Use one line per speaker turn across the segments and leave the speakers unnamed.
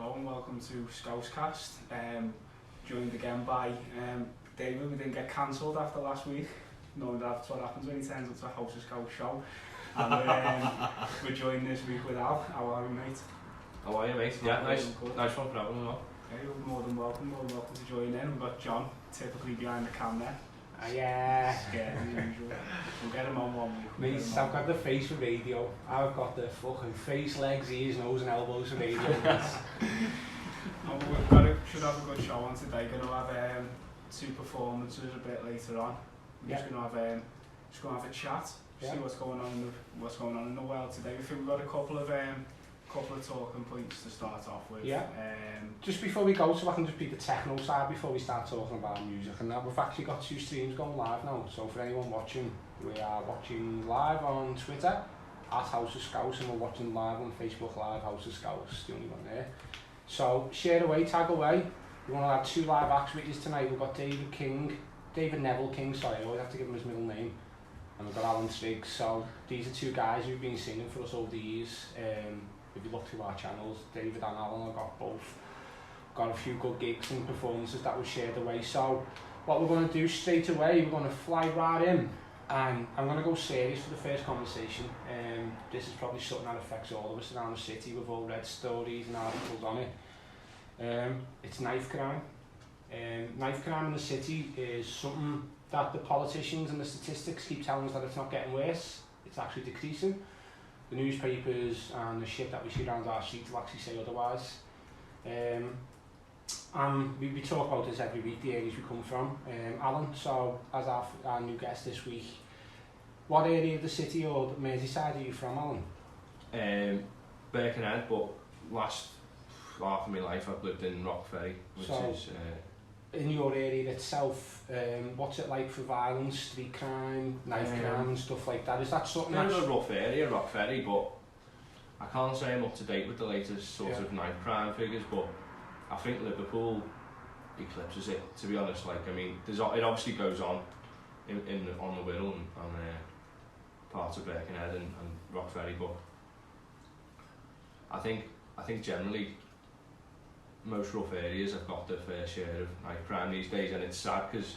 Hello and welcome to Scouse cast. Joined again by David. We didn't get cancelled after last week. No, that's what happens when he turns up to a House of Scouse show. And we're joined this week with Al. How are you, mate?
How are you, mate? Yeah, nice one for having me on.
Okay, you're more than welcome to join in. We've got John, typically behind the camera.
Yeah.
Scared as usual. We'll get him on one week.
Mate, I've got the face for radio. I've got the fucking face, legs, ears, nose and elbows for radio.
Should have a good show on today. Going to have two performances a bit later on. We're just going to have a chat, see what's going on in the world today. I think we've got a couple of talking points to start off with.
Yeah. Just before we go, so I can just be the techno side before we start talking about music. And now we've actually got 2 streams going live now. So for anyone watching, we are watching live on Twitter at House of Scouse, and we're watching live on Facebook Live, House of Scouse, the only one there. So share away, tag away. We want to have 2 live acts with us tonight. We've got David Neville King, sorry, I always have to give him his middle name. And we've got Alan Triggs. So these are 2 guys who've been singing for us over the years. If you look through our channels, David and Alan have got both. Got a few good gigs and performances that were shared away. So what we're going to do straight away, we're going to fly right in. And I'm going to go serious for the first conversation. This is probably something that affects all of us around the city. We've all read stories and articles on it. It's knife crime. Knife crime in the city is something that the politicians and the statistics keep telling us that it's not getting worse. It's actually decreasing. The newspapers and the shit that we see around our streets will actually say otherwise. And we talk about this every week, the areas we come from. Alan, so as our new guest this week, what area of the city or Merseyside are you from, Alan?
Birkenhead, but last half of my life I've lived in Rockferry, which is...
in your area itself, what's it like for violence, street crime, knife crime and stuff like that? Is that something
that's... It's a rough area, Rockferry, but I can't say I'm up to date with the latest sort of knife crime figures, but I think Liverpool eclipses it, to be honest. Like, I mean, it obviously goes on on the Wirral and parts of Birkenhead and Rockferry, but I think generally most rough areas have got their fair share of knife crime these days, and it's sad because,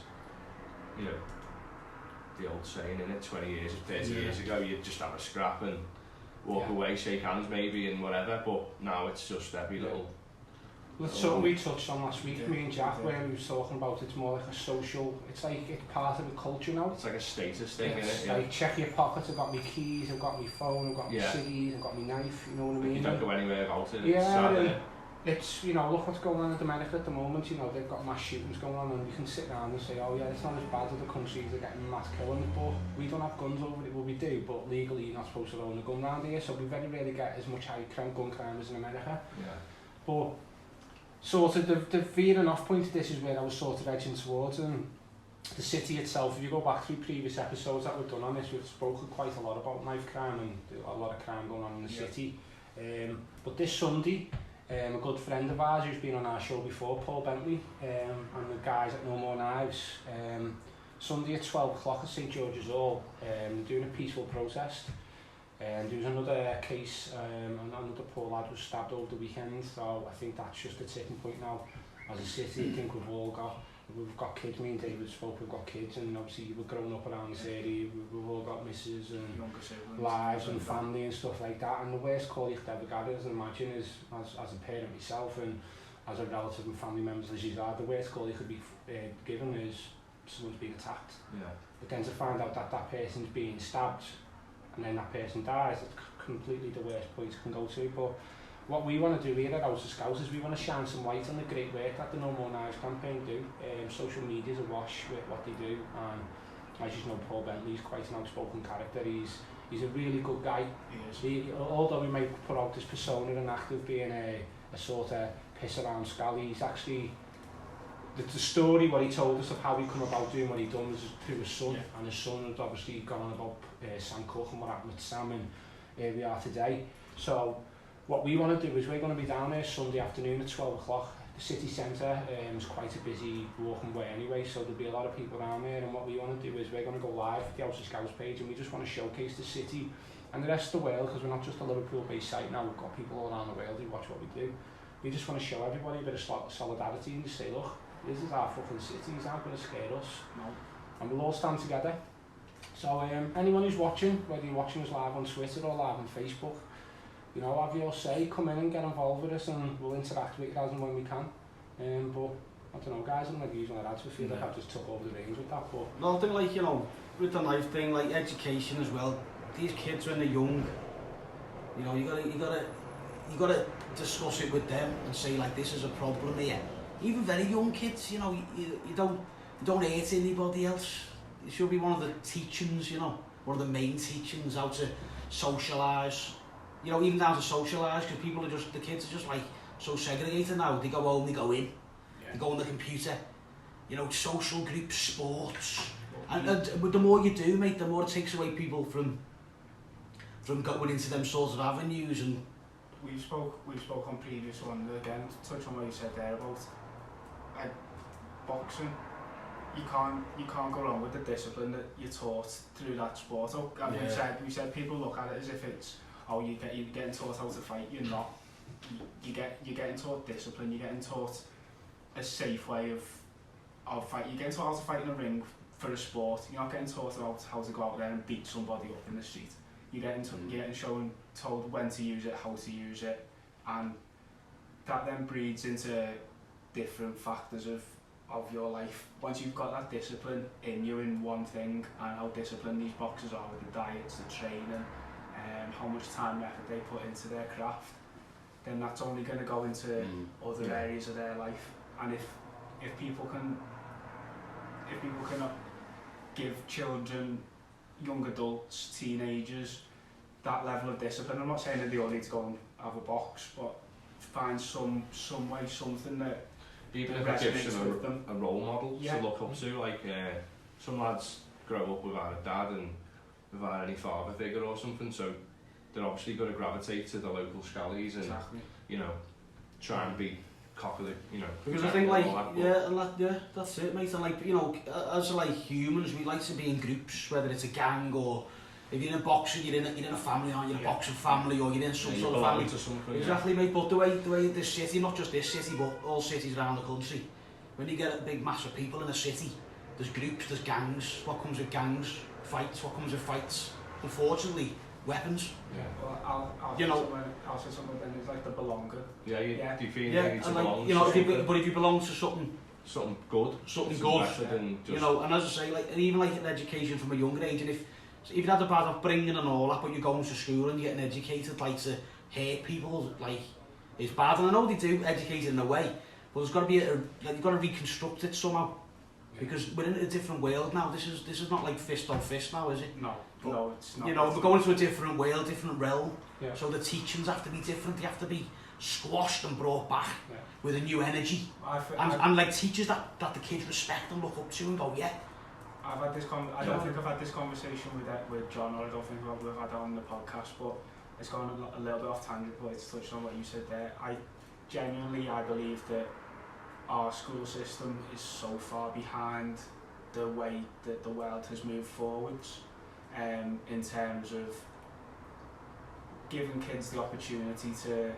you know, the old saying, in it, 20 years or 30 years ago, you'd just have a scrap and walk away, shake hands maybe and whatever, but now it's just every little...
Well, it's something we touched on last week, me and Jack, where we were talking about it's more like a social, it's like it's part of the culture now.
It's like a status thing,
it's
innit?
Like, check your pockets, I've got my keys, I've got my phone, I've got my ciggies, I've got my knife, you know what I mean?
You don't go anywhere about it,
it's
sad, innit?
It's, you know, look what's going on in America at the moment, you know, they've got mass shootings going on, and you can sit down and say, oh yeah, it's not as bad as the countries are getting mass killings, but we don't have guns over it. Well, we do, but legally you're not supposed to own a gun around here, so we very rarely get as much high crime, gun crime as in America.
Yeah.
But sort of the veering off point of this is where I was sort of edging towards, and the city itself, if you go back through previous episodes that we've done on this, we've spoken quite a lot about knife crime and a lot of crime going on in the city. But this Sunday, a good friend of ours who's been on our show before, Paul Bentley, and the guys at No More Knives, Sunday at 12 o'clock at St George's Hall, doing a peaceful protest. And there was another case, another poor lad was stabbed over the weekend, so I think that's just a tipping point now. As a city, I think we've got kids, me and David spoke, we've got kids, and obviously we're growing up around this area, we've all got misses and lives and family and stuff like that, and the worst call you could ever get, as I imagine, is, as a parent myself and as a relative and family members as you are, the worst call you could be given is someone's being attacked.
Yeah.
But then to find out that that person's being stabbed and then that person dies, it's completely the worst point you can go to. But what we want to do here at House of Scouse is we want to shine some light on the great work that the No More Knives campaign do. Social media's awash with what they do, and as you know, Paul Bentley's quite an outspoken character. He's a really good guy. He is. Although we might put out this persona and act of being a sort of piss around scally, he's actually... The story, what he told us of how he come about doing what he done was through his son, and his son had obviously gone on about Sam Cook and what happened with Sam, and here we are today. So what we want to do is we're going to be down there Sunday afternoon at 12 o'clock. The city centre is quite a busy walking way anyway, so there'll be a lot of people down there, and what we want to do is we're going to go live at the House of Scouse page, and we just want to showcase the city and the rest of the world, because we're not just a Liverpool based site now, we've got people all around the world who watch what we do. we just want to show everybody a bit of solidarity and just say, look, this is our fucking city, he's not going to scare us.
No.
And we'll all stand together. So anyone who's watching, whether you're watching us live on Twitter or live on Facebook, you know, have your say, come in and get involved with us, and we'll interact with you as and when we can. But I don't know, guys, I'm not using that to feel like I've just took over the reins with that. But
no, I think, like, you know, with the life thing, like education as well. These kids when they're young, you know, you gotta discuss it with them and say, like, this is a problem here. Even very young kids, you know, you don't hurt anybody else. It should be one of the teachings, you know, one of the main teachings, how to socialise. You know, even down to socialise, because people are just, the kids are just like so segregated now. They go home, they go in, they go on the computer. You know, social groups, sports, and the more you do, mate, the more it takes away people from going into them sorts of avenues. And
we spoke on previous one again. Touch on what you said there about boxing. You can't go wrong with the discipline that you're taught through that sport. And we said people look at it as if it's, oh, you're getting taught how to fight. You're not. You're getting taught discipline. You're getting taught a safe way of fight. You're getting taught how to fight in a ring for a sport. You're not getting taught about how to go out there and beat somebody up in the street. You're getting told when to use it, how to use it, and that then breeds into different factors of your life. Once you've got that discipline in you in one thing, and how disciplined these boxers are with the diets, the training, how much time and effort they put into their craft, then that's only going to go into other areas of their life. And if people can give children, young adults, teenagers, that level of discipline, I'm not saying that they all need to go and have a box, but find some way, something that
even if it gives them a role model to look up to. Like some lads grow up without a dad and without any father figure or something, so they're obviously going to gravitate to the local scallies and you know, try and be cocky, you know.
Because I think, like, that's it, mate. And, like, you know, as like humans, we like to be in groups, whether it's a gang or if you're in a boxing, you're in a family, aren't you? A boxing family, or you're in some sort of family.
To something,
exactly, mate. But the way this city, not just this city, but all cities around the country, when you get a big mass of people in a city, there's groups, there's gangs. What comes with gangs? Fights. What comes with fights? Unfortunately, weapons.
Yeah. Well, I'll say something then. It's like the belonging.
Yeah. Do you feel you need to
like,
belong?
You know, if you belong to something
good,
than just, you know. And as I say, like, and even like an education from a younger age, and if you've had a bad upbringing and all that, but you're going to school and you're getting educated, like, to hurt people, like, it's bad. And I know they do educate in a way, but there's got to be you've got to reconstruct it somehow, because we're in a different world now. This is not like fist on fist now, is it?
No, it's not.
You know, we're going to a different world, different realm.
Yeah.
So the teachings have to be different. They have to be squashed and brought back with a new energy. And like teachers that the kids respect and look up to and go, yeah.
I've had this I don't think I've had this conversation with John, or I don't think we've had it on the podcast, but it's gone a little bit off tangent, but it's touched on what you said there. I believe that our school system is so far behind the way that the world has moved forwards, in terms of giving kids the opportunity to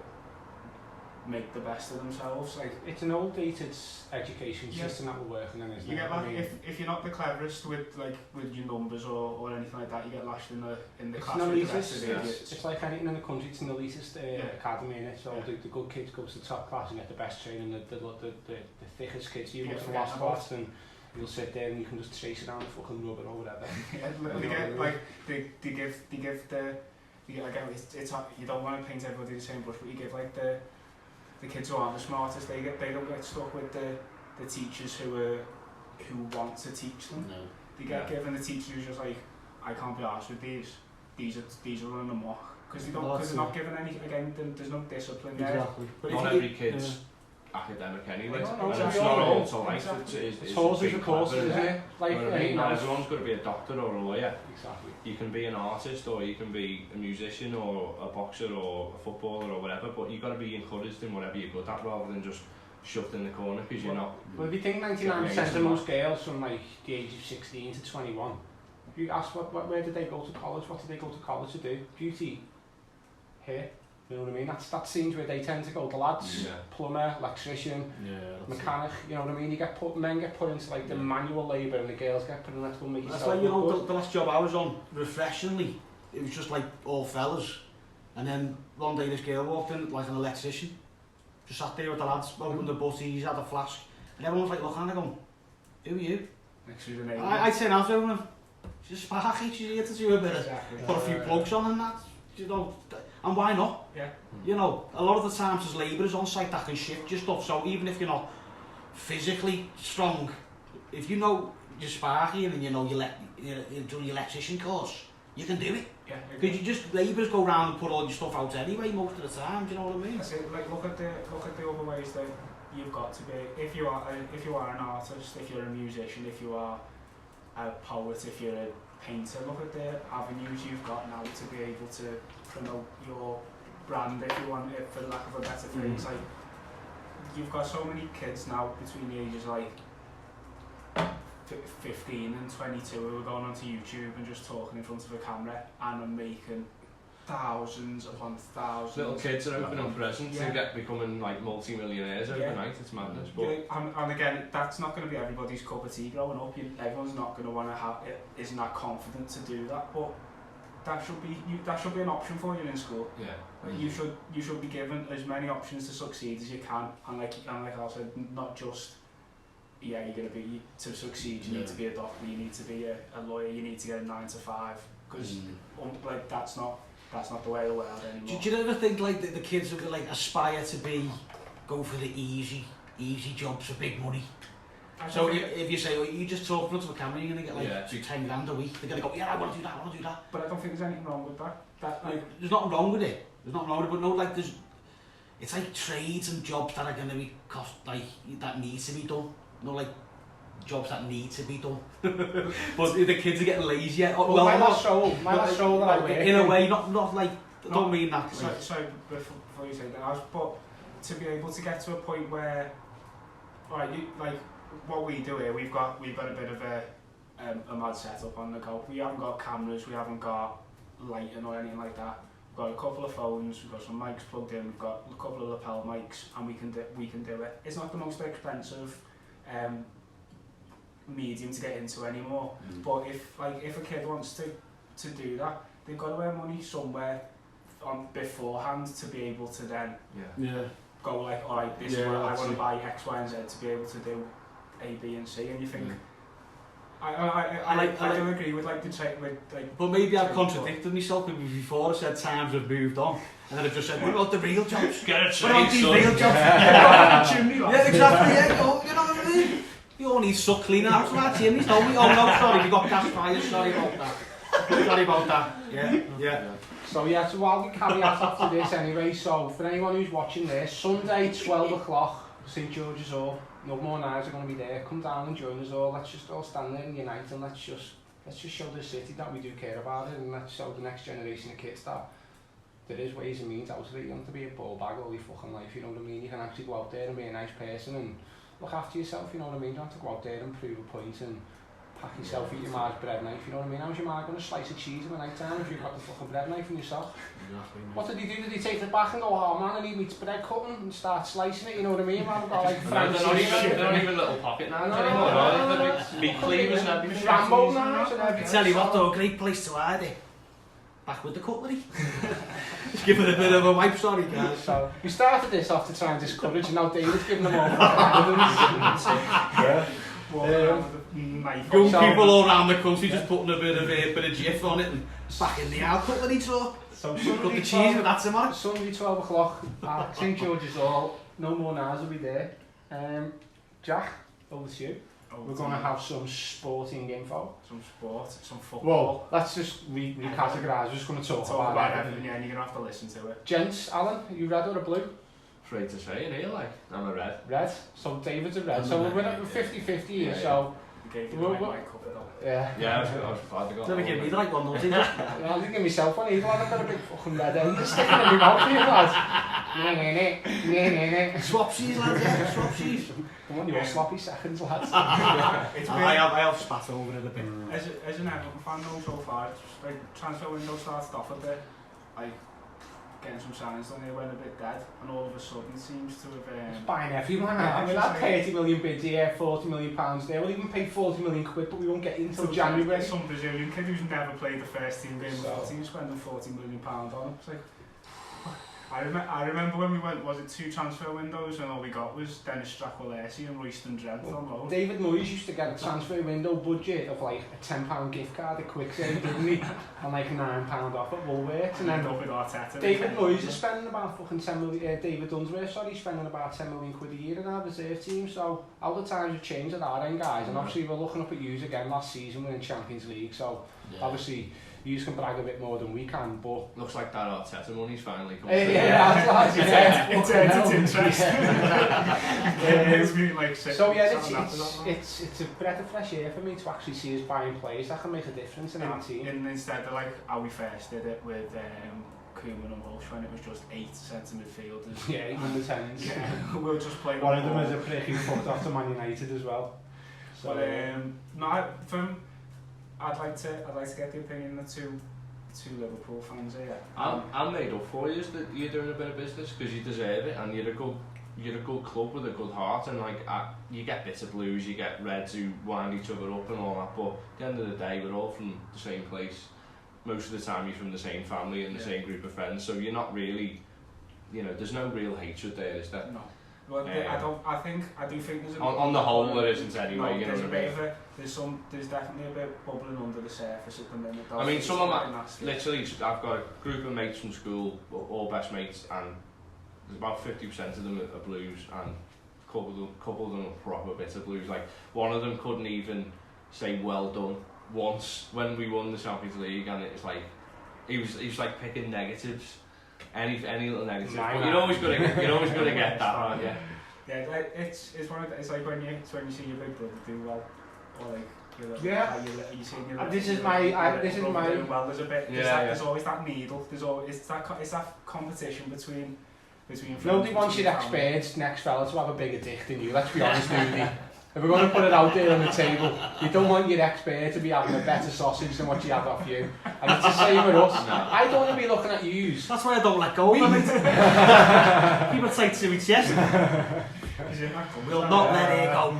make the best of themselves. Like,
it's an old dated education system that we're working in, isn't it?
Get if you're not the cleverest with your numbers or anything like that, you get lashed in the classroom.
It's like anything in the country. It's an elitist academy, in it. So the good kids go to the top class and get the best training. The thickest kids, you go to the last class and you'll sit there and you can just chase around the fucking rubber or whatever. It's you don't want to paint everybody the same brush, but you give like the kids who aren't the smartest, they don't get stuck with the teachers who want to teach them.
No.
They get given the teachers who's just like, I can't be arsed with these are running amok, because they're not given any, again, there's no discipline there.
Exactly.
But not every kid's academic anyway.
No,
it's not all to life.
Exactly.
It's
horses of courses, isn't it? Like,
you know what I mean? Not everyone's got to be a doctor or a lawyer.
Exactly.
You can be an artist, or you can be a musician, or a boxer, or a footballer, or whatever, but you've got to be encouraged in whatever you're good at, rather than just shoved in the corner because you're not.
Well, if you think 99% of most girls from like the age of 16 to 21, if you ask where did they go to college, what did they go to college to do? Beauty, hair, You know what I mean? That scenes where they tend to go, the lads, plumber, electrician, mechanic, you know what I mean? Men get put into like the manual labour and the girls get put in that to make yourself.
That's like, you know, the last job I was on, refreshingly, it was just like all fellas. And then one day this girl walked in like an electrician. Just sat there with the lads, opened the butties, had a flask. And everyone was like looking at her going, who are you?
Next to the name.
I turn out to everyone, she's a sparky, she's here to do a bit of, put a few plugs on and that, you know. And why not?
Yeah.
You know, a lot of the times there's labourers on site that can shift your stuff, so even if you're not physically strong, if you know you're sparky and you know you're doing your electrician course, you can do it.
Yeah.
Because you just, labourers go round and put all your stuff out anyway most of the time, do you know what I mean?
That's it, like look at the other ways that you've got to be, if you are an artist, if you're a musician, if you are a poet, if you're a painter, look at the avenues you've got now to be able to promote your brand, if you want it, for lack of a better phrase. Like, you've got so many kids now between the ages like 15 and 22 who are going onto YouTube and just talking in front of a camera and are making thousands upon thousands.
Little kids are opening presents and becoming like multi-millionaires overnight. It's madness. But
and again, that's not going to be everybody's cup of tea growing up. Everyone's not going to want to have it, isn't that confident to do that, but that should be an option for you in school.
Yeah.
Like you should be given as many options to succeed as you can, and like I said, not just you're gonna be to succeed. You need to be a doctor, you need to be a lawyer, you need to get a 9 to 5, because like that's not the way of the world anymore.
Do you ever think like the kids who like aspire to go for the easy jobs for big money? So if you say, well, you just talk in front of a camera, you're going to get like 10 grand a week. They're going to go, yeah, I want to do that.
But I don't think there's anything wrong with that.
There's nothing wrong with it. But no, like it's like trades and jobs that are going to be that need to be done. No, like jobs that need to be done. But the kids are getting lazy.
My last show that I work
in a way, not like, I don't mean that.
Sorry, before you say that, but to be able to get to a point where, like what we do here, we've got a bit of a mad setup on the go. We haven't got cameras, we haven't got lighting or anything like that. We've got a couple of phones, we've got some mics plugged in, we've got a couple of lapel mics, and we can do it. It's not the most expensive medium to get into anymore. But if a kid wants to do that, they've got to earn money somewhere on beforehand to be able to then go like, alright, this is what I want to buy X, Y, and Z to be able to do A, B, and C. And you think, I do agree with like the check with like.
But maybe I've contradicted myself before. I said times have moved on, and then I've just said, what about the real jobs?
Get it,
what about these real jobs? Yeah, exactly. Yeah, you know what I mean. You all need suck cleaner out for that chimneys, don't we? Oh no, sorry, we got gas fires. Sorry about that. Yeah.
So so while we carry out after this anyway, so for anyone who's watching this, Sunday 12 o'clock, St George's Hall, no more knives are going to be there. Come down and join us all. Let's just all stand there and unite, and let's just show the city that we do care about it, and let's show the next generation of kids that there is ways and means out of it. You don't have to be a ball bag all your fucking life, you know what I mean? You can actually go out there and be a nice person and look after yourself, you know what I mean? You don't have to go out there and prove a point and pack yourself, eat your ma's bread knife, you know what I mean? How's your ma going to slice a cheese in the night time if you've got the fucking bread knife in yourself?
Exactly.
What did he do? Did he take it back and go, oh man, I need me bread cutting and start slicing it, you know what I mean? Man, I've got like French
they're not even little pocket knives anymore. Meat cleavers and everything.
Rambo knives and everything.
I tell you what though, a great place to hide it. Back with the cutlery. Just give it a bit of a wipe, sorry guys.
So, we started this off to try and discourage, and now David's giving them all evidence.
Young people all around the country just putting a bit of jiff on it and back in the out cutlery truck.
So
cut the cheese with that tomorrow.
Sunday 12 o'clock at St George's Hall. No more knives will be there. Jack, over to you. We're going to have some sporting info.
Some sport, some football.
Well, let's just recategorise. We're just going to talk about
everything, and you're going to have to listen to it.
Gents, Alan, are you red or a blue?
Afraid to say it here, like, I'm a red.
Red? So David's a red. So we're at 50-50 here, so...
You gave you the right cup though.
Yeah, I was glad to go.
Never give me the right one, though, did you?
I didn't give myself one either. I've got a big fucking red end sticking in my mouth here, lads.
Swapsies, lads, yeah, swapsies.
Come on, your sloppy seconds, lads.
I have spat over it a bit.
As an Everton fan though, so far, like, transfer window started off a bit, like, getting some signs done, it went a bit dead, and all of a sudden seems to have...
It's buying everyone. I mean, that 30 million bid here, 40 million pounds there. We'll even pay 40 million quid, but we won't get into January.
Some Brazilian kid who's never played the first team game of 14 spending 40 million pounds on him. It's like, I remember when we went, was it 2 transfer windows, and all we got was Dennis Stracqualesi and Royston Drent on loan.
David Moyes used to get a transfer window budget of like a £10 gift card at Quicksave, didn't he? And like a £9 off at Woolworths. And then
up with Arteta.
David Moyes is spending about fucking 10 million, David Dunsworth, sorry, spending about 10 million quid a year in our reserve team. So all the times have changed at our end, guys. And obviously we're looking up at yous again last season, we're in Champions League. So obviously you can brag a bit more than we can, but...
Looks like that Arteta money's finally coming through.
It's interesting.
So yeah, it's a breath of fresh air for me to actually see us buying players that can make a difference in our team.
And instead of like how we first did it with Koeman and Walsh, when it was just 8 centre midfielders.
Yeah, even the 10s.
Yeah, we'll just play
one of them is a prick who fucked off to Man United as well. So,
but I'd like to get the opinion of two Liverpool fans here.
I'm made up for you that you're doing a bit of business, because you deserve it, and you're a good club with a good heart, and like you get bitter blues, you get Reds who wind each other up and all that, but at the end of the day we're all from the same place. Most of the time you're from the same family and the same group of friends, so you're not really, there's no real hatred there, is there?
No. Well, I do think there's
on the whole there isn't anyway.
No, there's definitely a bit bubbling under the surface at the minute.
I mean, some of my literally, I've got a group of mates from school, all best mates, and there's about 50% of them are blues, and a couple of them are proper bitter blues. Like one of them couldn't even say well done once when we won the Champions League, and it's like he was like picking negatives. Any little negative, but you're always gonna get that, aren't you?
Yeah, like it's like when you see your big brother do well, or like you see your
this is my
doing well. There's a bit. There's always that needle. It's that competition between.
Nobody wants your ex-birds next fella to have a bigger dick than you. Let's be honest, Moody. If we're going to put it out there on the table, you don't want your ex-bird to be having a better sausage than what she had off you. And it's the same with us. No. I don't want to be looking at yous.
That's why I don't let go of it. Keep it tight to my chest. We'll not let it go.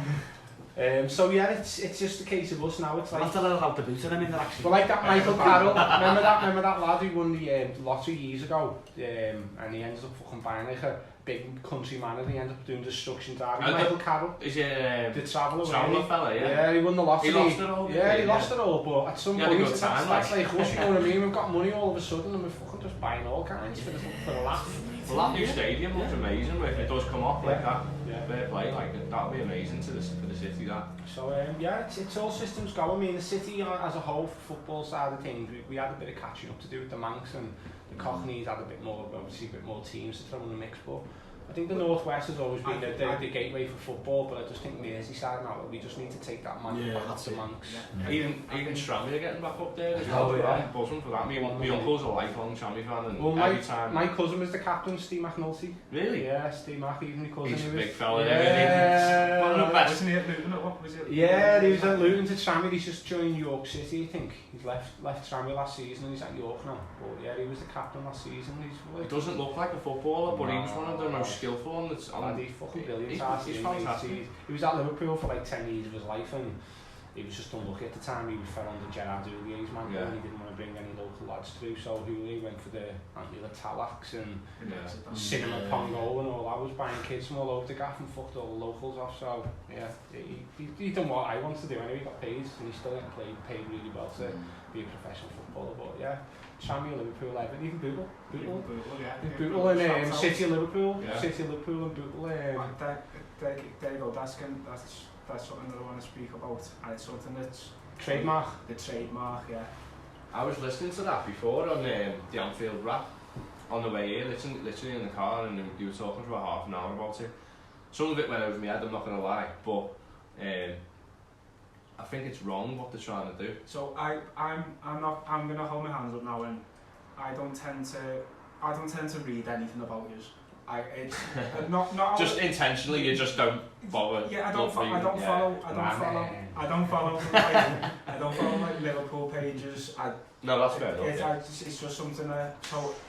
So yeah, it's just a case of us now. It's like
I'll tell her how to boot it. I mean, they're actually.
Well, like that Michael Carroll. remember that lad who won the lottery years ago, and he ended up fucking buying like a big country man, and he ended up doing destruction driving. Michael Carroll.
Is it
the traveller
fella?
Yeah, he won the lottery.
He lost it all.
Yeah, he lost it all. But at some point, that's
like
us. You know what I mean? We've got money all of a sudden, and we're fucking just buying all kinds for a laugh.
Well, that new stadium looks amazing. If it does come off like that, fair play, like that'll be amazing for the city. That.
So it's all systems go. I mean, the city as a whole, football side of things, we had a bit of catching up to do with the Manx, and the Cockneys had a bit more teams to throw in the mix, but. I think the Northwest has always been the gateway for football, but I just think Merseyside now, we just need to take that man back up to Manx.
Yeah. Even Strammy are getting back up there as well. I'm buzzing for that. My uncle's a lifelong Strammy fan, and every time...
My cousin was the captain, Steve McNulty.
Really?
Yeah, Steve Mac, even my cousin.
He's a big fella and everything. One of the best.
Wasn't he at Luton? What was it?
Yeah, he was at Luton to Strammy. He's just joined York City, I think. He's left Strammy last season and he's at York now. But yeah, he was the captain last season.
He doesn't look like a footballer, but he was one of the most skillful on the...
He's fucking brilliant.
He's fantastic.
He was at Liverpool for like 10 years of his life, and he was just unlucky at the time. He fell under Gerard Houlier's mantle, and he didn't want to bring any local lads through, so Houllier went for the Antler Talax and Cinema Pongo and all that. Was buying kids from all over the gaff and fucked all the locals off, so yeah, he done what I wanted to do anyway. He got paid, and he's still getting paid really well to be a professional footballer, but yeah. Tranmere, Liverpool, Everton, even Bootle. Bootle and City of Liverpool. City of Liverpool and Bootle.
There you go, that's something that I want to speak about, and it's something that's...
Trademark.
The trademark, yeah.
I was listening to that before on the Anfield Rap on the way here, literally in the car, and you were talking for about half an hour about it. Some of it went over my head, I'm not going to lie, but I think it's wrong what they're trying to do.
So I'm going to hold my hands up now, and I don't tend to read anything about you. It's not
just intentionally. You just don't bother.
Yeah, I don't follow like Liverpool pages.
No, that's fair enough.
It's just something.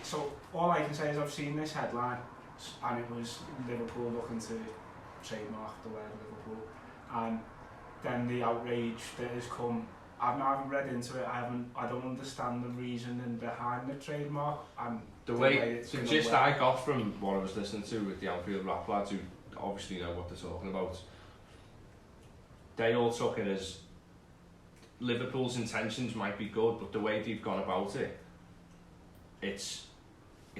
So all I can say is I've seen this headline, and it was Liverpool looking to trademark the word Liverpool, and then the outrage that has come. I haven't read into it. I don't understand the reasoning behind the trademark and
the gist I got from what I was listening to with the Anfield rap lads, who obviously know what they're talking about, they all took it as Liverpool's intentions might be good, but the way they've gone about it, it's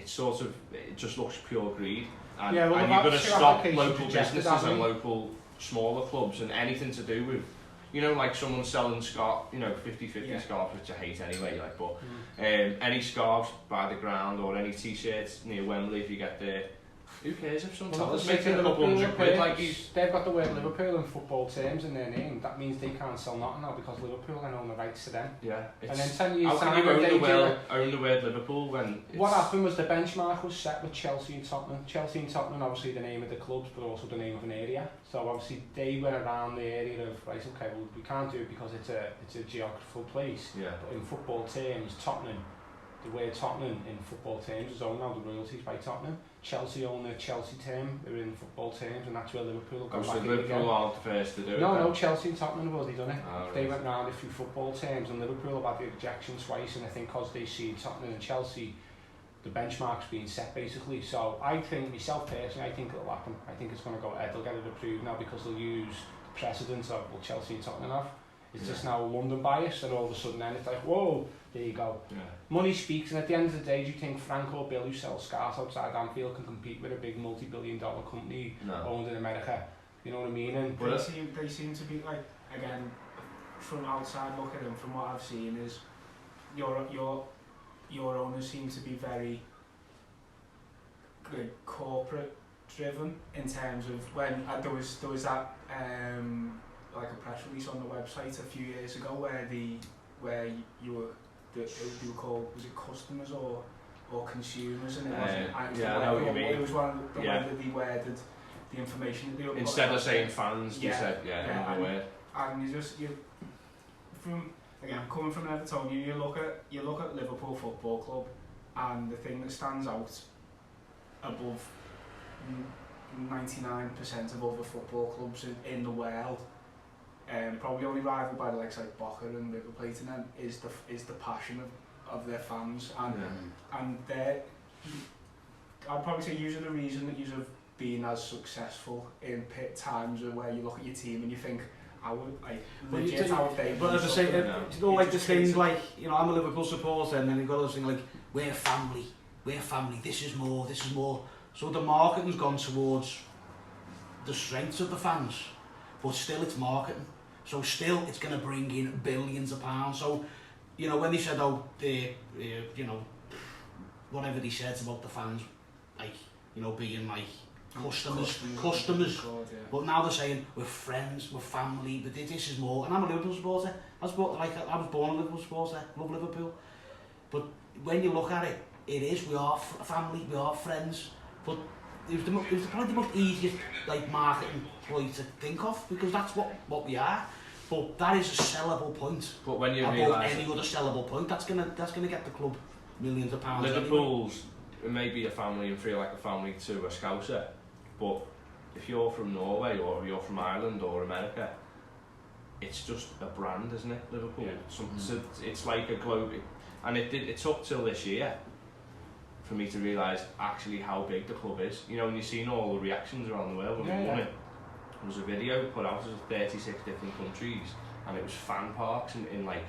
sort of, it just looks pure greed. And,
yeah, well,
and you've got to stop local businesses and local smaller clubs and anything to do with, you know, like someone selling scarf, you know, 50-50 scarves, which I hate anyway, like, but any scarves by the ground or any t-shirts near Wembley if you get there, who cares if someone tells making a couple £100 like he's...
They've got the word Liverpool in football terms in their name. That means they can't sell nothing now because Liverpool can own the rights to them.
Yeah.
And then 10 years
how
time,
can you own the word Liverpool when it's...
What happened was the benchmark was set with Chelsea and Tottenham. Chelsea and Tottenham, obviously the name of the clubs, but also the name of an area. So obviously they went around the area of, right, okay, well we can't do it because it's a geographical place.
Yeah.
But in football terms, Tottenham, the word Tottenham in football terms is owned now, the royalties by Tottenham. Chelsea own the Chelsea term, they're in football terms, and that's where Liverpool got back in again.
Liverpool aren't the first to do it?
No, Chelsea and Tottenham have already done it.
Oh,
they went round it through football terms, and Liverpool have had the objection twice, and I think because they see Tottenham and Chelsea, the benchmark's being set basically. So I think, myself personally, I think it'll happen. I think it's going to go ahead, they'll get it approved now because they'll use the precedence of what Chelsea and Tottenham have. It's just now London bias, and all of a sudden then it's like, whoa, there you go. Yeah. Money speaks, and at the end of the day, do you think Frank or Bill, who sells Scouse outside Anfield, can compete with a big multi-billion-dollar company owned in America? You know what I mean? And
they seem to be like, again, from outside looking at them, from what I've seen, is your owners seem to be very corporate driven in terms of when there was that like a press release on the website a few years ago where you were called, was it customers or consumers, and it wasn't.
I know what you mean.
It was one of the way that they worded the information that they were
instead of saying fans, they said
and from again coming from an Evertonian, you look at Liverpool Football Club, and the thing that stands out above 99% of other football clubs in the world, probably only rivaled by the likes like Boca and River Plate, and then is the passion of their fans, and I'd probably say usually the reason that you've been as successful in pit times where you look at your team and you think, I would like legit how they.
But as I say, you know, like the thing, like, you know, I'm a Liverpool supporter, and then you've got this thing like, we're family, this is more. So the marketing's gone towards the strengths of the fans, but still it's marketing. So still it's going to bring in billions of pounds. So, you know, when they said, you know, whatever they said about the fans, like, you know, being like customers. But now they're saying we're friends, we're family, but this is more. And I'm a Liverpool supporter. I was born a Liverpool supporter, love Liverpool. But when you look at it, it is, we are family, we are friends. But it was probably the most easiest like marketing ploy to think of, because that's what we are. But that is a sellable point.
But when you
realise any other sellable point, that's gonna get the club millions of pounds.
Liverpool's may be a family and feel like a family to a Scouser, but if you're from Norway or if you're from Ireland or America, it's just a brand, isn't it? Liverpool. Yeah. So it's like a globe, and it took till this year for me to realise actually how big the club is. You know, and you've seen all the reactions around the world when we won it. There was a video put out of 36 different countries, and it was fan parks in like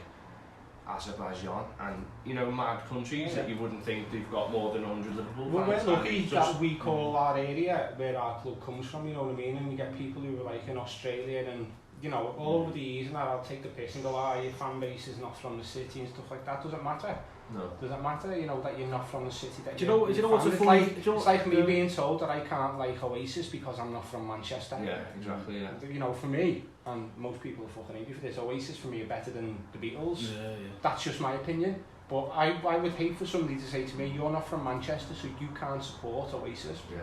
Azerbaijan and, you know, mad countries that you wouldn't think they've got more than 100 Liverpool fans.
We're lucky that we call our area where our club comes from, you know what I mean, and we get people who are like in Australia and, you know, all over the years and that, I'll take the piss and go, your fan base is not from the city and stuff like that. Does it matter?
No.
Does it matter, you know, that you're not from the city? That
do you know what's a
funny? It's like me being told that I can't like Oasis because I'm not from Manchester.
Yeah, exactly, yeah.
You know, for me, and most people are fucking angry for this, Oasis for me are better than the Beatles. Yeah. That's just my opinion. But I would hate for somebody to say to me, you're not from Manchester, so you can't support Oasis.
Yeah.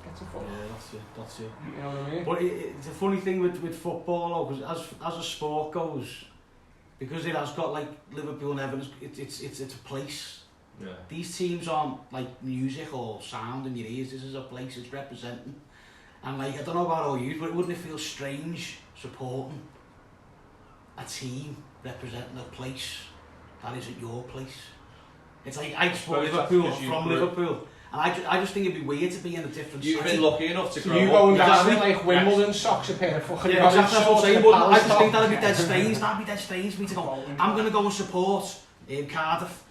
Get the fuck.
Yeah, that's it.
You know what I mean?
But it's a funny thing with football, because as a sport goes, because it has got like Liverpool and Everton, it's a place.
Yeah.
These teams aren't like music or sound in your ears. This is a place it's representing. And like, I don't know about all you, but wouldn't it feel strange supporting a team representing a place that isn't your place? It's like, I support Liverpool from Liverpool. And I just think it'd be weird to be in a different
You've
city.
been lucky enough to grow
you
up.
going down
Exactly.
with like Wimbledon socks, a pair of fucking...
Yeah, exactly, that's what I'm saying, but I just think that'd be
dead
dead strange. That'd be dead strange for me to go, I'm going to go and support Cardiff.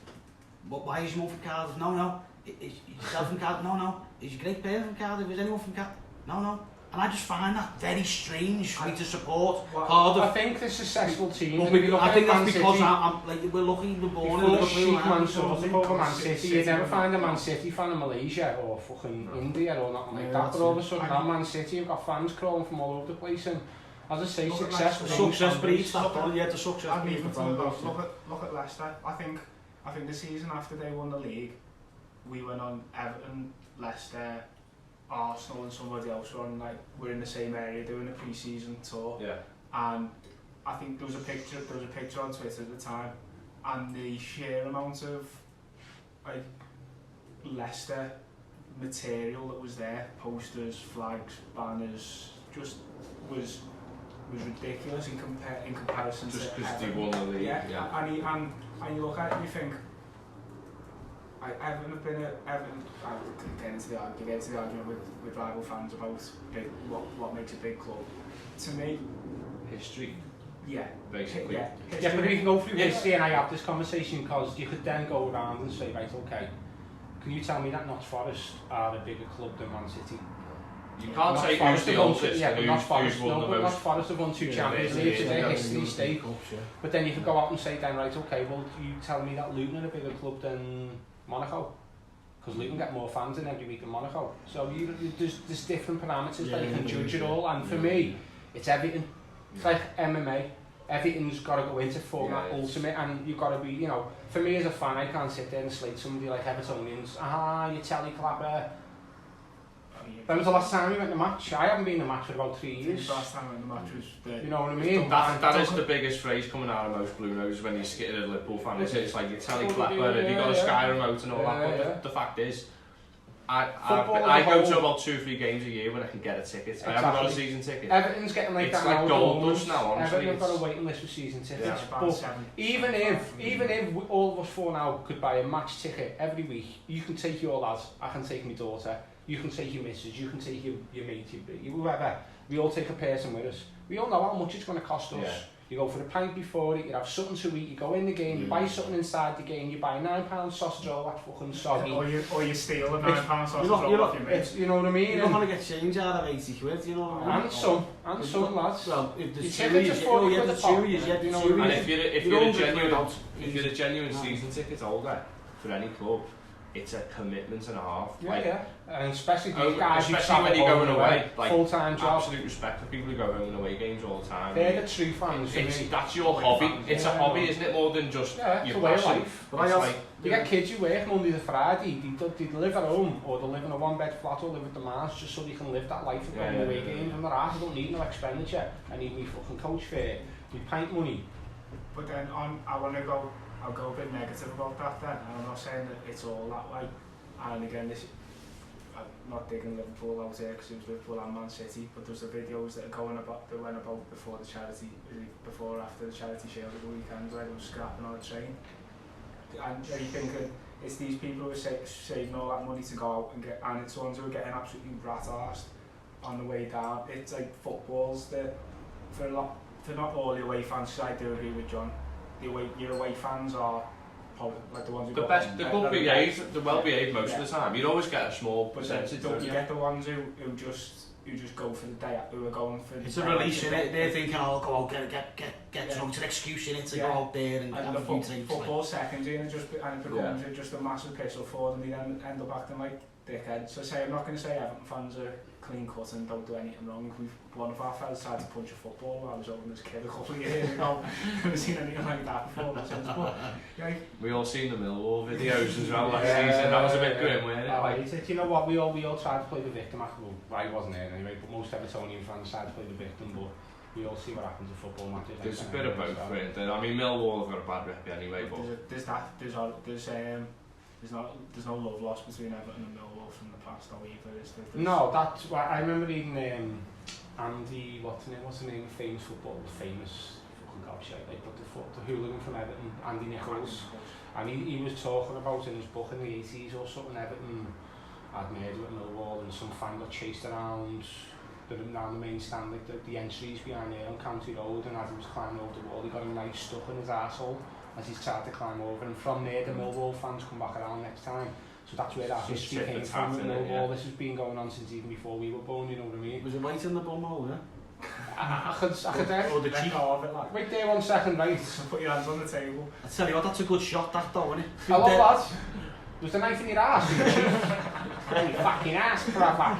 But why is your mum from Cardiff? No. Is yourself from Cardiff? No. Is your great parent from Cardiff? Is anyone from Cardiff? No. And I just find that very strange for me to support Cardiff.
I think the successful teams...
I think that's because I'm like, we're lucky we're born in Liverpool.
Man City. You'd never find a Man City fan in Malaysia or fucking India or nothing like that. But all of a sudden, now Man City have got fans crawling from all over the place. And as I say,
success breeds that one. Yeah, the success breeds.
Look at Leicester. I think the season after they won the league, we went on Everton, Leicester, Arsenal and somebody else we're in the same area doing a pre-season tour.
Yeah.
And I think there was a picture on Twitter at the time, and the sheer amount of like Leicester material that was there, posters, flags, banners, just was ridiculous in comparison
just
to
because they won the league.
Yeah. And you look at it and you think, Everton have been I get into the argument with rival fans about what makes a big club. To me,
history.
Yeah.
Basically.
Yeah,
but we can go through history and I have this conversation because you could then go around and say, right, okay, can you tell me that Notts Forest are a bigger club than Man City?
You can't say who's the oldest and who's won the most.
Notts Forest have won 2 Champions Leagues in their history state. But then you could go out and say then, right, okay, well, you tell me that Luton are a bigger club than Monaco, because Luton get more fans in every week than Monaco. So there's different parameters that you can judge it all. And for me, it's everything. It's like MMA. Everything's got to go into format ultimate, and you've got to be, for me as a fan, I can't sit there and slate somebody like Evertonians. You telly clapper. When was the last time you went to a match? I haven't been in a match for about 3 years.
The last time I went to a match was the...
You know what I mean?
That is the biggest phrase coming out of most Blue Noses when you're skitting at a Liverpool fan. It's like your telly clapper and you got a Sky remote and all that. But the fact is, I go to about 2-3 games a year when I can get a ticket. Exactly. I haven't got a season ticket.
Everton's getting like
it's
that
like gold dust now, honestly.
Everton have got a waiting list for season tickets. But even if all of us 4 now could buy a match ticket every week, you can take your lads, I can take my daughter, you can take your missus, you can take your mate, whoever. We all take a person with us. We all know how much it's going to cost us. Yeah. You go for the pint before it, you have something to eat, you go in the game, you buy something inside the game, you buy £9 sausage roll, that's fucking soggy.
Or you steal a £9 sausage roll off your mate.
You know what I mean?
You're not going to get change out of 80 quid, you know what I mean?
And some lads.
Well, if
the tickets are 40 quid a pop.
And if you're a genuine season ticket holder for any club, it's a commitment and a half.
And especially these guys
especially when you're going away, like
full-time job.
Absolute respect for people who go home and away games all the time.
They're the true fans.
That's your hobby. It's a hobby, isn't it? More than just your way of life.
But you get kids who work Monday to Friday. They live at home, or they live in a 1-bed flat, or live at the Mars, just so they can live that life of going away games. And they're I don't need no expenditure. I need me fucking coach fare, me pint money.
But then I'll go a bit negative about that then. I'm not saying that it's all that way. And again, I'm not digging Liverpool out here because it was Liverpool and Man City, but there's the videos that went about before or after the charity shield at the weekend where they were scrapping on a train. And are you thinking, it's these people who are saving all that money to go out and it's ones who are getting absolutely rat-arsed on the way down. It's like footballs, for not all the away fans, because I do agree with John, your away fans are probably like the ones who
they're well behaved most of the time. You'd always get a small percentage.
Don't you get the ones who just go for the day, who are going for the
it's a release in it. They're thinking, I'll go out, get drunk, it's an excuse in it to go out there and have a few drinks.
Football secondary and it becomes just a massive piss off for them. They then end up acting like dickheads. So I'm not going to say Everton fans are clean cut and don't do anything wrong. One of our fellas tried to punch a football while I was over as a kid a couple of years ago. Never seen anything like that before.
We all seen the Millwall videos as well last season. That was a bit grim, wasn't it?
You know what? We all tried to play the victim. Well, I wasn't there anyway, but most Evertonian fans tried to play the victim. But we all see what happens in football matches.
There's a bit of both, right? I mean, Millwall have got a bad rep anyway, but
there's there's no love lost between Everton and Millwall from the past though either, is there?
No, that's why I remember reading Andy, what's the name of famous fucking gobshite, like, but the hooligan from Everton, Andy Nichols, and he was talking about in his book in the 80s or something, Everton had murder at Millwall and some fan got chased around the main stand, like the entries behind there on County Road, and as he was climbing over the wall he got a knife stuck in his arsehole as he's tried to climb over, and from there the Millwall fans come back around next time. So that's where our history came from with Millwall. This has been going on since even before we were born, you know what I mean?
Was it right in the bum hole, yeah?
I could
or the cheek.
Wait there 1 second, right?
Put your hands on the table.
I tell you what, that's a good shot, that though, isn't it?
Hello lads. Was the knife in your arse? You fucking ass, brother.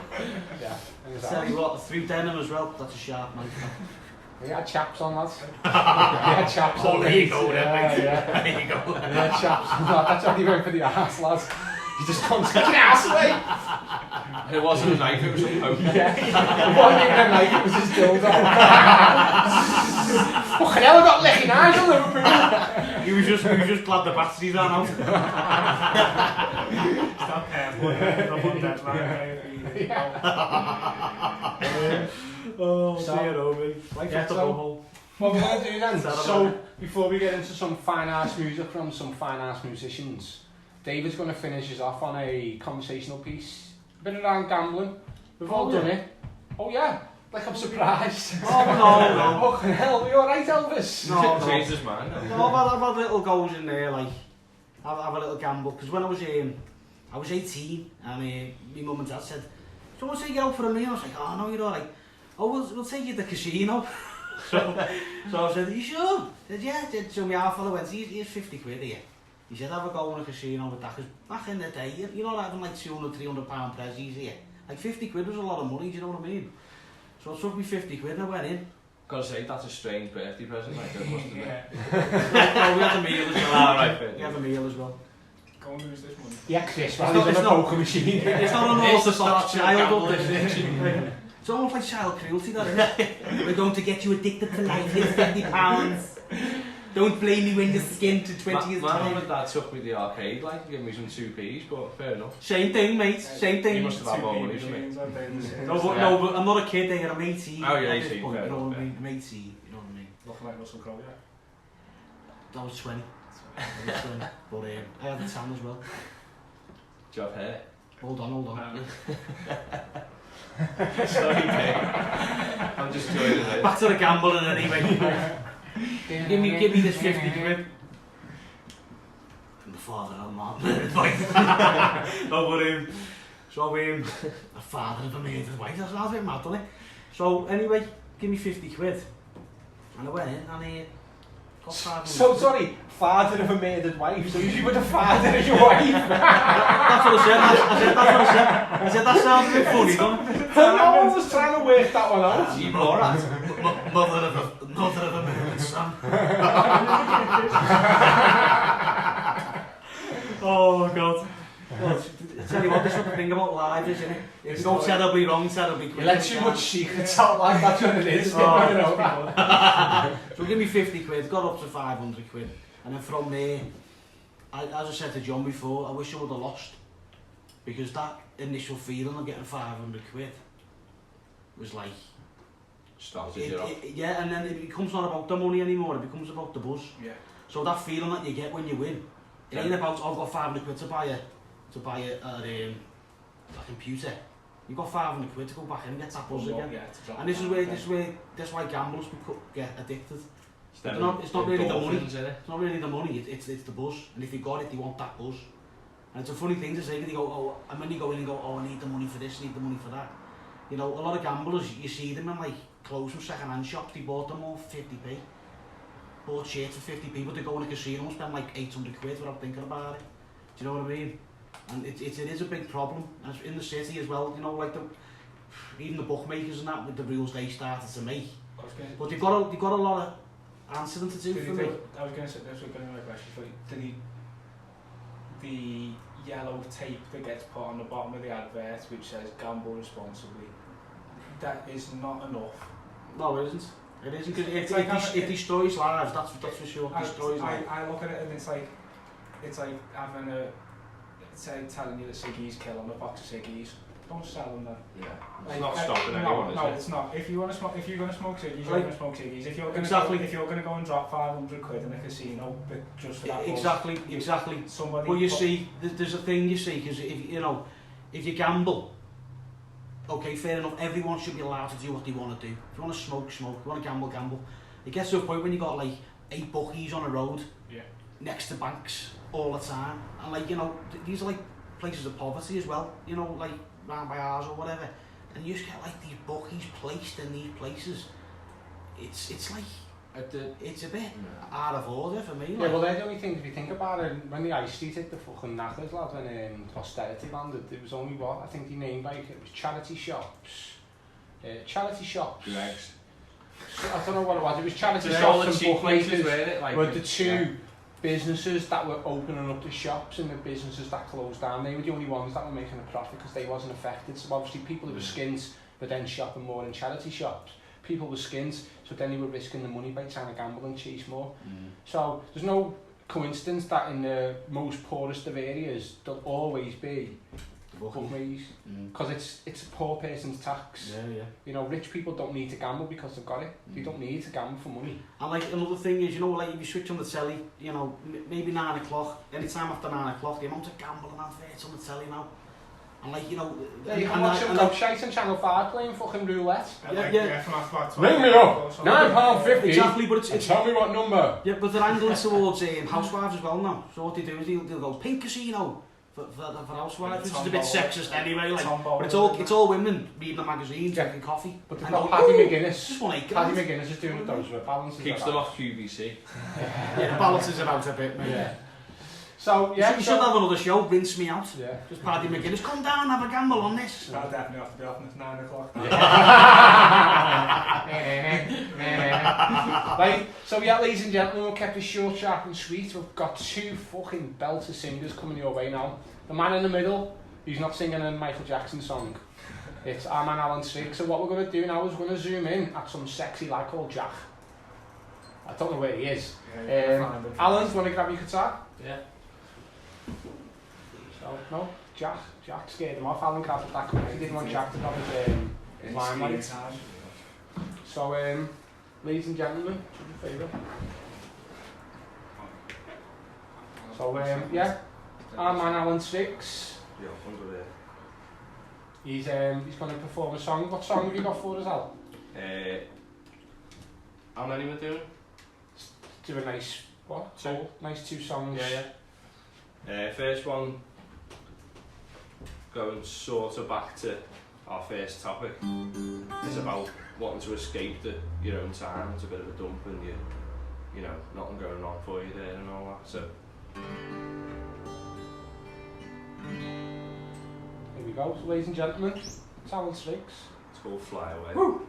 Yeah.
I tell you what, through denim as well, that's a sharp knife.
We had chaps on, lads. We had chaps on.
There you go,
yeah.
There you go.
We had chaps on. That's only went for the arse, lads. You just can't take your ass away.
It wasn't a knife, it was a poke.
Yeah. It wasn't even a knife, it was his dildo. Fucking hell, I got licking eyes on Liverpool.
He was just glad the batteries ran out.
Stop careful, I'm on deadline.
Oh,
so,
dear, oh me. Right
yeah,
off the
so,
bubble.
what we're going to do then, so before we get into some fine-ass music from some fine-ass musicians, David's going to finish us off on a conversational piece, a bit around gambling. We've all done it. Oh yeah, like I'm surprised.
Oh no.
Fucking hell, are you alright, Elvis?
No.
Changed his mind.
No, I've had little goals in there, like, have a little gamble, because when I was 18, and my mum and dad said, "Do you want to take you out for a meal?" I was like, "Oh no, you're alright." "Oh, we'll take you to the casino." so I said, "Are you sure?" He said, "Yeah." So my half father went, here's 50 quid here. He said, "Have a go in a casino with that," because back in the day, you're not having like £200-300 prezzies here. Like 50 quid was a lot of money, do you know what I mean? So I took me 50 quid and I went in.
Gotta say, that's a strange birthday present, like, it must have been.
No, we had a meal as well.
Ah, right,
We had a meal as well.
Go and lose this money.
Yeah, Chris, while he's on the poker machine.
It's not an orthodox child up this.
this.
It's almost like child cruelty, that isn't it? We're going to get you addicted for life, here's £50. Don't blame me when you're skinned to 20 years
My mum
time.
and dad took me to the arcade, like, to give me some 2p's, but fair enough.
Same thing, mate, same thing.
He must have had more money than me.
No, but I'm not a kid there, I'm 18.
Oh, you're
at this
18,
point,
fair
you know
enough,
what I mean? I'm 18, you know what I mean?
Looking like Russell Crowe, yeah.
That was 20. I was 20. But I had the tan as well.
Do you have hair?
Hold on.
Sorry, mate. I'm just joining it.
Back to the gambling anyway. give me this 50 quid. From the father of my wife. No, but so a father of a murdered wife. That's a bit mad, doesn't it? So anyway, give me 50 quid. And I went in and got 500.
So sorry, father of a murdered wife. So you were the father of your wife.
That's what I said. I said that sounds a bit funny, doesn't it?
I was trying to work that one out.
You more at?
Mother of a murdered son. Oh God. Well, tell you what, this is what the thing about live is, isn't it? If you don't terribly wrong, terribly quick.
You let too much secrets out, like that's what it is. Oh, you know.
So give me 50 quid, got up to 500 quid. And then from there, as I said to John before, I wish I would have lost. Because that initial feeling of getting 500 quid was like...
Started you off.
Yeah, and then it becomes not about the money anymore, it becomes about the buzz.
Yeah.
So that feeling that you get when you win, it ain't about, oh, I've got 500 quid to buy a computer. You've got 500 quid to go back in and get that buzz again.
Yeah,
and that's why gamblers get addicted. It's not really the money. It's not really the money. It's the buzz. And if you got it, they want that buzz. And it's a funny thing to say. They go, oh, and when you go in and go, oh, I need the money for this, I need the money for that. You know, a lot of gamblers, you see them in like clothes from second-hand shops. They bought them all for 50p. Bought shirts for 50p, but they go in a casino and spend like 800 quid without thinking about it. Do you know what I mean? And it is a big problem. And in the city as well, you know, like even the bookmakers and that, with the rules they started to make. But they've got a lot of answering to do for me.
I was going to say, this was going to be my question for you. Did the yellow tape that gets put on the bottom of the advert which says gamble responsibly, that is not enough?
No, it isn't. It isn't, because it destroys lives, that's for sure. Destroys lives.
I look at it and it's like having say telling you that ciggies kill on a box of ciggies, don't sell them then.
Yeah, it's not stopping anyone,
no,
is it?
it's not. If you want to smoke, if you're going to smoke ciggies, you're going to smoke ciggies. If you're going to go and drop 500 quid in a casino just for that.
Exactly.
Somebody.
Well, you see, there's a thing you see, because if you gamble, okay, fair enough, everyone should be allowed to do what they want to do. If you want to smoke, smoke. If you want to gamble, gamble. It gets to a point when you got like 8 bookies on a road, next to banks all the time, and like these are like places of poverty as well. Like round by ours or whatever, and you just get like these bookies placed in these places. It's like it's a bit out of order for me.
Yeah,
like.
well, they're the only things if you think about it. When the Ice Street hit the fucking knackers, lad, when austerity landed, there was only what I think they named like it was charity shops.
Triggs.
I don't know what it was. It was charity
Just all
shops
the
and
cheap places,
bookmakers
weren't it? Like,
were the two businesses that were opening up the shops, and the businesses that closed down, they were the only ones that were making a profit because they wasn't affected. So obviously people who were skint were then shopping more in charity shops. People were skint, so then they were risking the money by trying to gamble and chase more. So there's no coincidence that in the most poorest of areas there'll always be bookmakers, because it's a poor person's tax. Rich people don't need to gamble because they've got it. They don't need to gamble for money.
And like another thing is, like if you switch on the telly, maybe 9 o'clock, any time after 9 o'clock, the amount of gambling adverts on the telly now. And like,
you can watch some go shite on Channel 5 playing fucking roulette.
Ring
me up, £9.50.
Exactly, but it's
tell me what number.
Yeah, but they're angling towards housewives as well now. So what they do is they'll go pink casino for housewives, which is a bit sexist anyway. Like, but it's all women reading the magazine, drinking coffee.
But they've got Paddy McGuinness.
Just one
Paddy McGuinness is doing it those with balances.
Keeps them off QVC.
Yeah, the balances are out a bit, mate.
Yeah. So yeah,
you should have another show, rinse me out.
Yeah.
Just Paddy McGuinness, come down and have a gamble on this.
That'll definitely have to be off at 9 o'clock.
Right, so yeah, ladies and gentlemen, we kept it short, sharp and sweet. We've got 2 fucking belter singers coming your way now. The man in the middle, he's not singing a Michael Jackson song. It's our man Alan Triggs. So what we're going to do now is we're going to zoom in at some sexy lad called Jack. I don't know where he is. Alan, do you want to grab your guitar?
Yeah.
So, no, Jack scared him off. Alan grabbed it that quick. He didn't want Jack to grab his limelight. So, ladies and gentlemen, do me a favour. So, yeah, our man Alan Triggs. He's going to perform a song. What song have you got for us, Al?
How many we're doing?
Do a nice, what? 2. Nice 2 songs.
Yeah. First one, going sort of back to our first topic. It's about wanting to escape your own time. It's a bit of a dump and nothing going on for you there and all that. So
here we go. So, ladies and gentlemen, it's Alan Triggs.
it's called Fly Away.
Woo!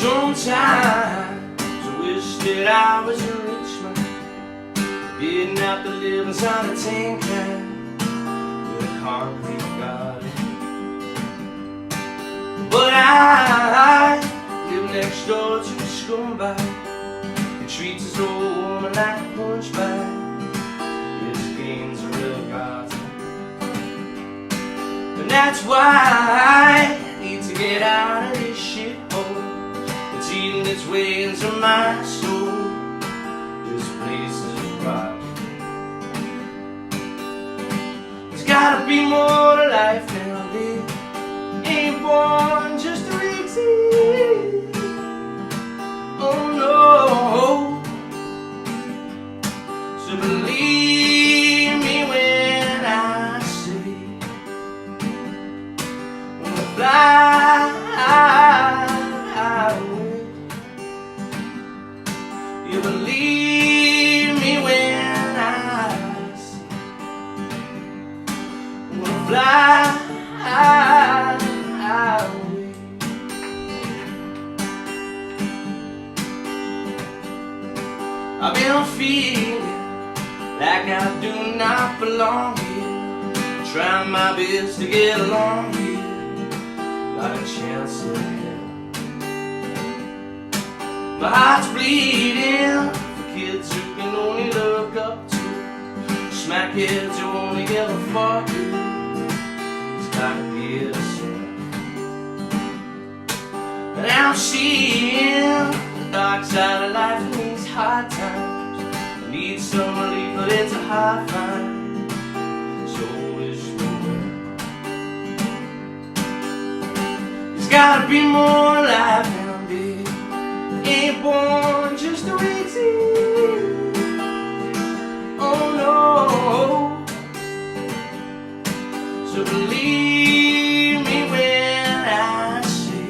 Sometimes I wish that I was a rich man, getting out the live inside a tin can with a concrete garden. But I live next door to a scumbag who treats his old woman like a punch bag. His game's a real garden, and that's why I need to get out of this shithole. It's eating its way into my soul. This place is rotten. There's gotta be more to life than this. Ain't born just to exist. Oh no. So believe me when I say, when I fly away, you believe me when I say, we'll fly away. feeling like I do not belong here. Trying my best to get along here, not a chance in hell. My heart's bleeding for kids who can only look up to smackheads who only give a fuck. It's gotta be a sin. And I'm seeing the dark side of life in these hard times. I need some relief, but it's a hard find. So wish me well. There's gotta be more life than I'm big. Ain't born just to exist. Oh no. So believe me when I say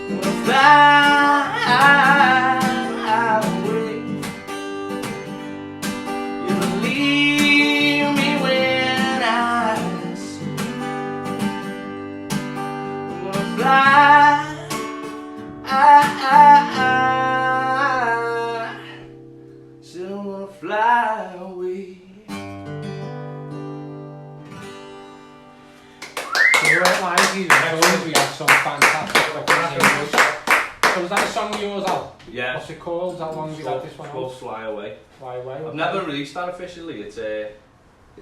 I'm gonna fly away. You believe me when I say I'm gonna fly. Still wanna fly away.
So right live, we had some fantastic records. So was that a song of yours, Al?
Yeah.
What's it called? How long have you had this one
It's called
out?
Fly Away.
Fly Away.
I've never released that officially. It's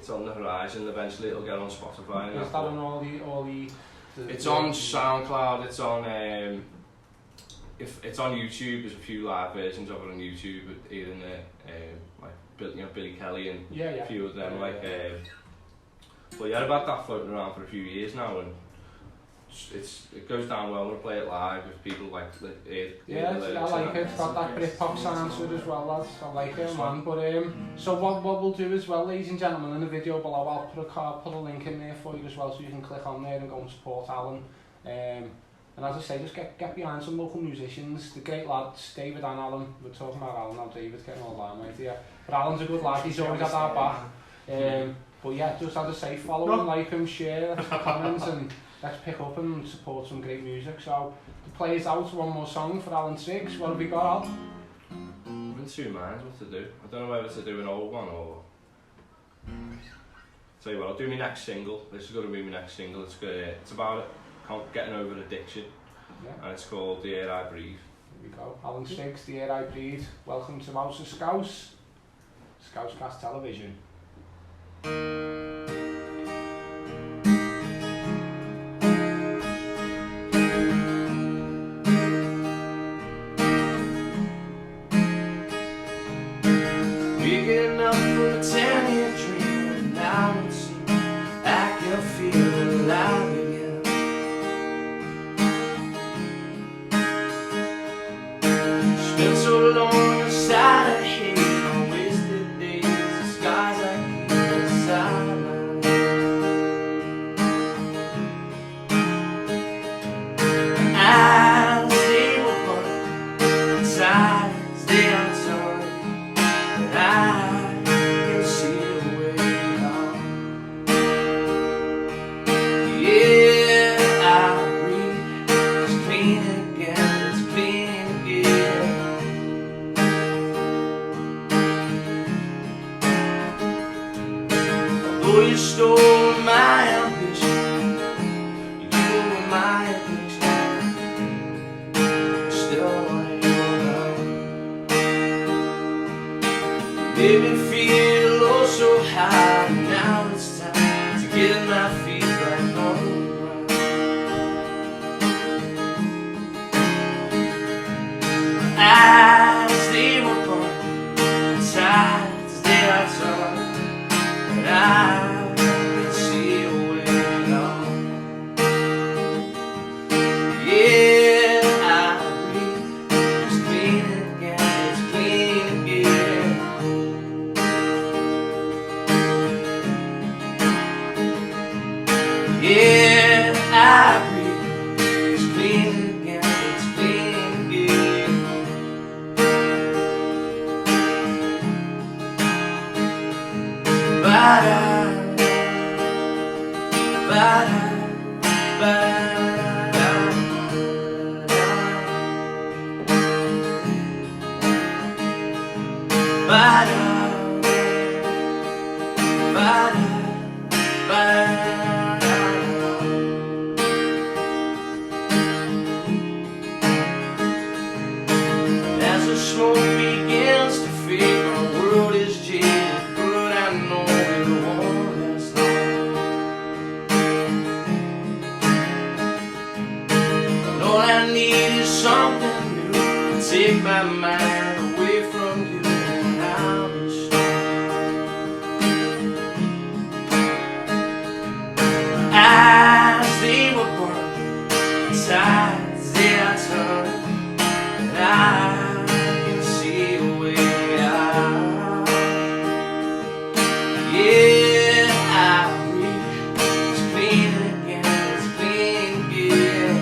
on the horizon. Eventually, it'll get on Spotify. And
Is that on all the
It's on SoundCloud. It's on if it's on YouTube. There's a few live versions of it on YouTube. Either in the like Billy Kelly and a few of them. But yeah, I've had that floating around for a few years now, and it goes down well when I play it live with people like
yeah, I like it. It's got that Britpop sound to it as well, lads. I like it, man. But so what we'll do as well, ladies and gentlemen, in the video below, I'll put a link in there for you as well, so you can click on there and go and support Alan. And as I say, just get behind some local musicians, the great lads, David and Alan. We're talking about Alan now, David's getting all limelight here. But Alan's a good lad, he's always had our back. But yeah, just as I say, follow him, like him, share, comments, and let's pick up and support some great music. So, to play us out one more song for Alan Triggs. What have we got, Al?
I'm in two minds what to do. I don't know whether to do an old one or... Tell you what, I'll do my next single. This is going to be my next single. It's about getting over addiction.
Yeah.
And it's called The Air I Breathe.
Here we go. Alan Triggs, The Air I Breathe. Welcome to House of Scouse. Scousecast Television.
Waking up from a 10-year dream, and now it seems I can feel alive again. Spent so long inside a haze, on wasted days, the skies I keep inside my eyes, they were burning inside, stay unturned. I can see the way out. Yeah, I breathe. It's clean again, it's clean again. Although you stole my ambition, you were my addiction. Still want your love. Made me feel oh so high. Now it's time to get my feet back on the ground. My eyes, they were burning tired as they are turned, and I can see a way out. Yeah, I breathe. It's clean again, it's clean again. Yeah, I breathe. It's clean again, it's clean again. Ba-da, ba-da, ba-da, As the smoke begins to fade, my world is jaded, but I know it won't last long. And all I need is something new to take my mind away from you, and I'll be strong. My eyes, they were burning, tides, they are turning, and I can see a way out. Yeah, I reach, it's clean again, it's clean again.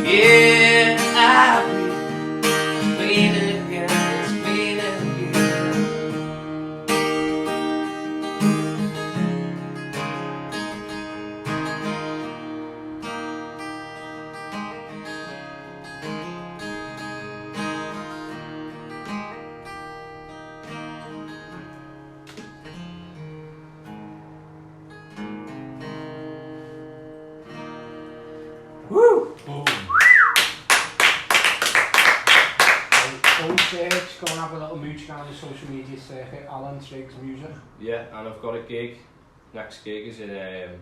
Yeah, I reach, it's clean again, it's clean again.
Woo! Boom. Go search, go and have a little mooch around the social media circuit, Alan Triggs Music.
Yeah, and I've got a gig. Next gig is in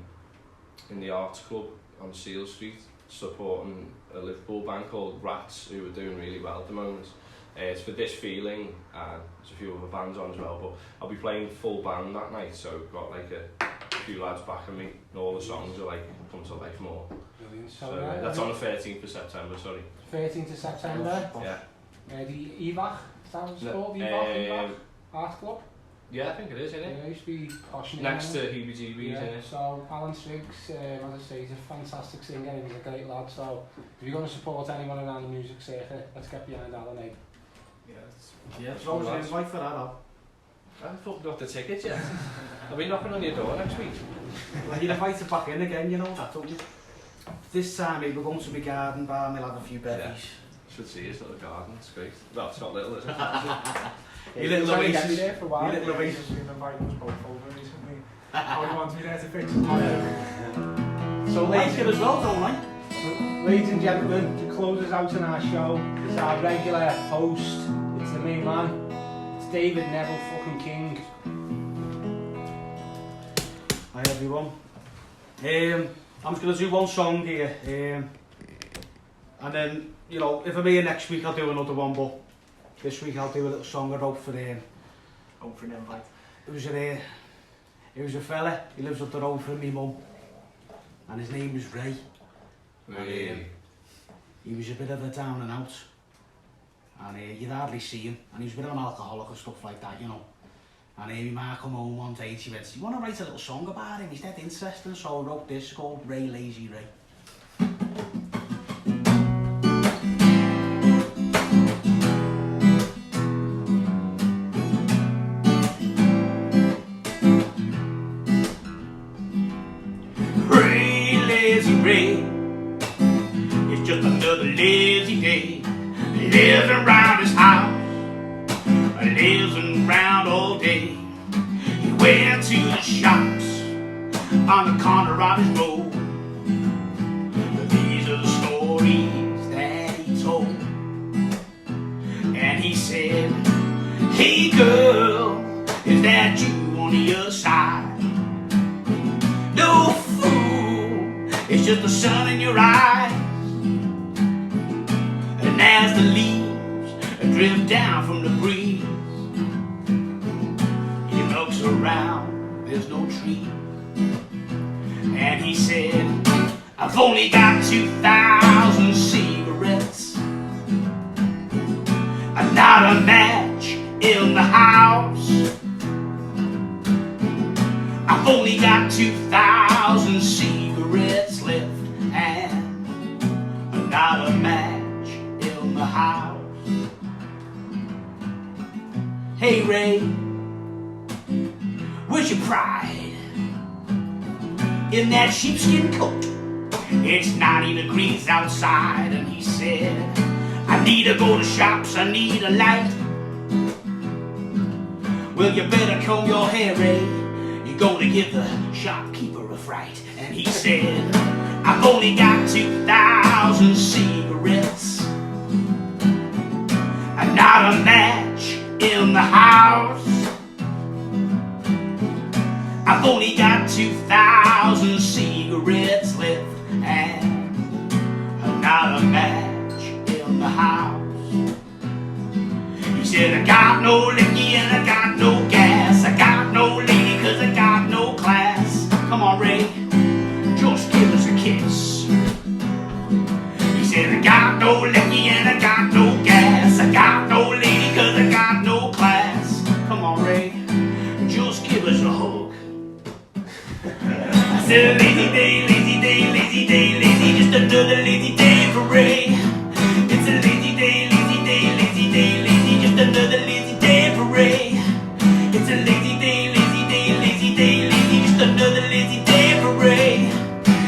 the Arts Club on Seal Street, supporting a Liverpool band called Rats, who are doing really well at the moment. It's for This Feeling, and there's a few other bands on as well, but I'll be playing full band that night, so we've got like a few lads backing me, and all the songs are like come to life more.
Brilliant.
So that's on the 13th of September, sorry.
13th of September.
Yeah.
The EVAC, sounds
No,
called EVAC Art Club.
Yeah, I think it is, isn't it?
Yeah, it used to be posh.
Next to Heebie-Jeebies,
yeah,
isn't it?
so Alan Triggs, as I say, he's a fantastic singer and he's a great lad, so if you're going to support anyone around the music circuit, let's get behind Alan, eh?
Yeah, it's always an invite for that, Al.
I haven't fucking got the tickets yet. I'll be knocking on your door next week.
Well, you're invited back in again, you know that, don't you? This time, we're going to my garden bar and we'll have a few bevies.
Should see his little garden, it's great. Well, it's not little, is it?
Your little oasis.
There for a while.
Your little oasis.
We've invited us both over recently. I want me there to fix it.
So
Like it as well, don't I?
ladies and gentlemen, to close us out on our show, it's our regular host, it's the main man, it's David Neville fucking King.
Hi everyone. I'm just going to do one song here, and then, you know, if I'm here next week I'll do another one, but this week I'll do a little song I wrote for an invite. It was a fella, he lives up the road from me mum, and his name was Ray.
Really?
He was a bit of a down and out, and you'd hardly see him, and he was a bit of an alcoholic and stuff like that, you know. And my ma come home one day and she went, "You want to write a little song about him? He's dead interesting." So I wrote this called Ray Lazy Ray.
Ray, lazy Ray, it's just another lazy day. He lives around his house, lives around all day. He went to the shops on the corner of his road. These are the stories that he told. And he said, "Hey girl, is that you on the other side? No fool, it's just the sun in your eyes. And as the leaves drift down from the breeze, he looks around, there's no tree." And he said, "I've only got 2,000 cigarettes, and not a match in the house. I've only got 2,000 cigarettes left, and not a match in the house. Hey Ray, where's your pride in that sheepskin coat?
It's 90 degrees outside and he said, I need to go to shops, I need a light. Well, you better comb your hair, Ray. You're gonna give the shopkeeper a fright. And he said, I've only got 2,000 cigarettes and not a match in the house. I've only got 2,000 cigarettes left and not a match in the house. He said, I got no liquor and I got no gas. I got no lady cause I got no class. Come on, Ray, just give us a kiss. He said, I got no liquor and I got no gas. I got no lady cause I got no class. Come on, Ray, just give us a hug. I said, lazy day, lazy day, lazy day, lazy, just another lazy day for Ray. It's a lazy day, lazy day, lazy day, lazy, just another lazy day for Ray. It's a lazy day, lazy day, lazy day, lazy, just another lazy day for Ray.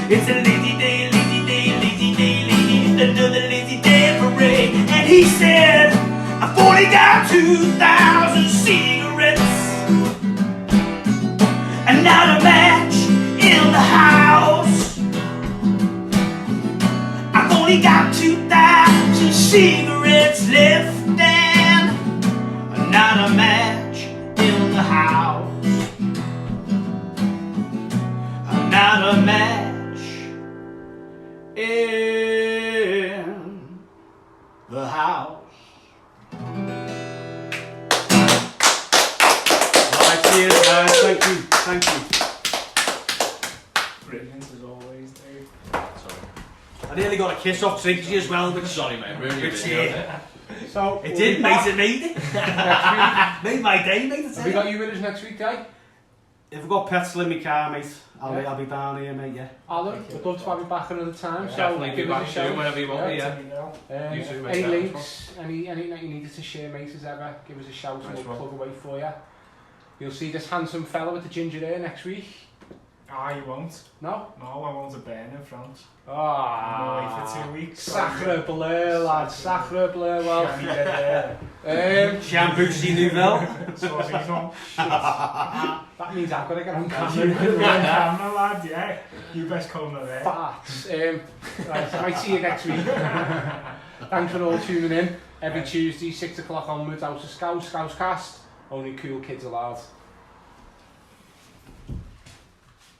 It's a lazy day, lazy day, lazy day, lazy, just another lazy day for Ray. And he said, I've only got 2,000 cigarettes and not a match in the house. I've only got 2,000 cigarettes left and not a match in the house. Not a match in the house.
Alright, cheers guys, thank you, thank you.
Brilliant as always, Dave.
Sorry.
I nearly got a kiss off Triggs as well, which
Sorry, mate. Really
Which,
appreciate
So
it
we'll
did,
be
mate,
back
it made it.
next
Made my day, mate.
week. Have we got you with us next week, Guy?
If I've got petrol in my car, mate, I'll be down here, mate, yeah.
Alan, we'd love to have you back another time. So
Definitely be
give us
back
a shout.
soon whenever you want me, yeah.
Let me know.
You too, mate.
Any
Yeah,
links, anything that you needed to share, mate, as ever, give us a shout and
Nice
we'll
one.
plug away for you. You'll see this handsome fella with the ginger hair next week.
Ah, you won't.
No?
No, I want a burn in front.
Ah,
I'm away for 2 weeks.
Sacre bleu, lad, sacre bleu. Well,
Shiny dead hair.
Shampoozy Nouvelle.
Saucy's on.
that means I've got to get on
You
camera.
can be on camera, lad, yeah. You best come there.
Farts. Right, I might see you next week. Thanks for all tuning in. Every Tuesday, 6 o'clock onwards, out to Scouse, Scouse Cast. Only cool kids allowed.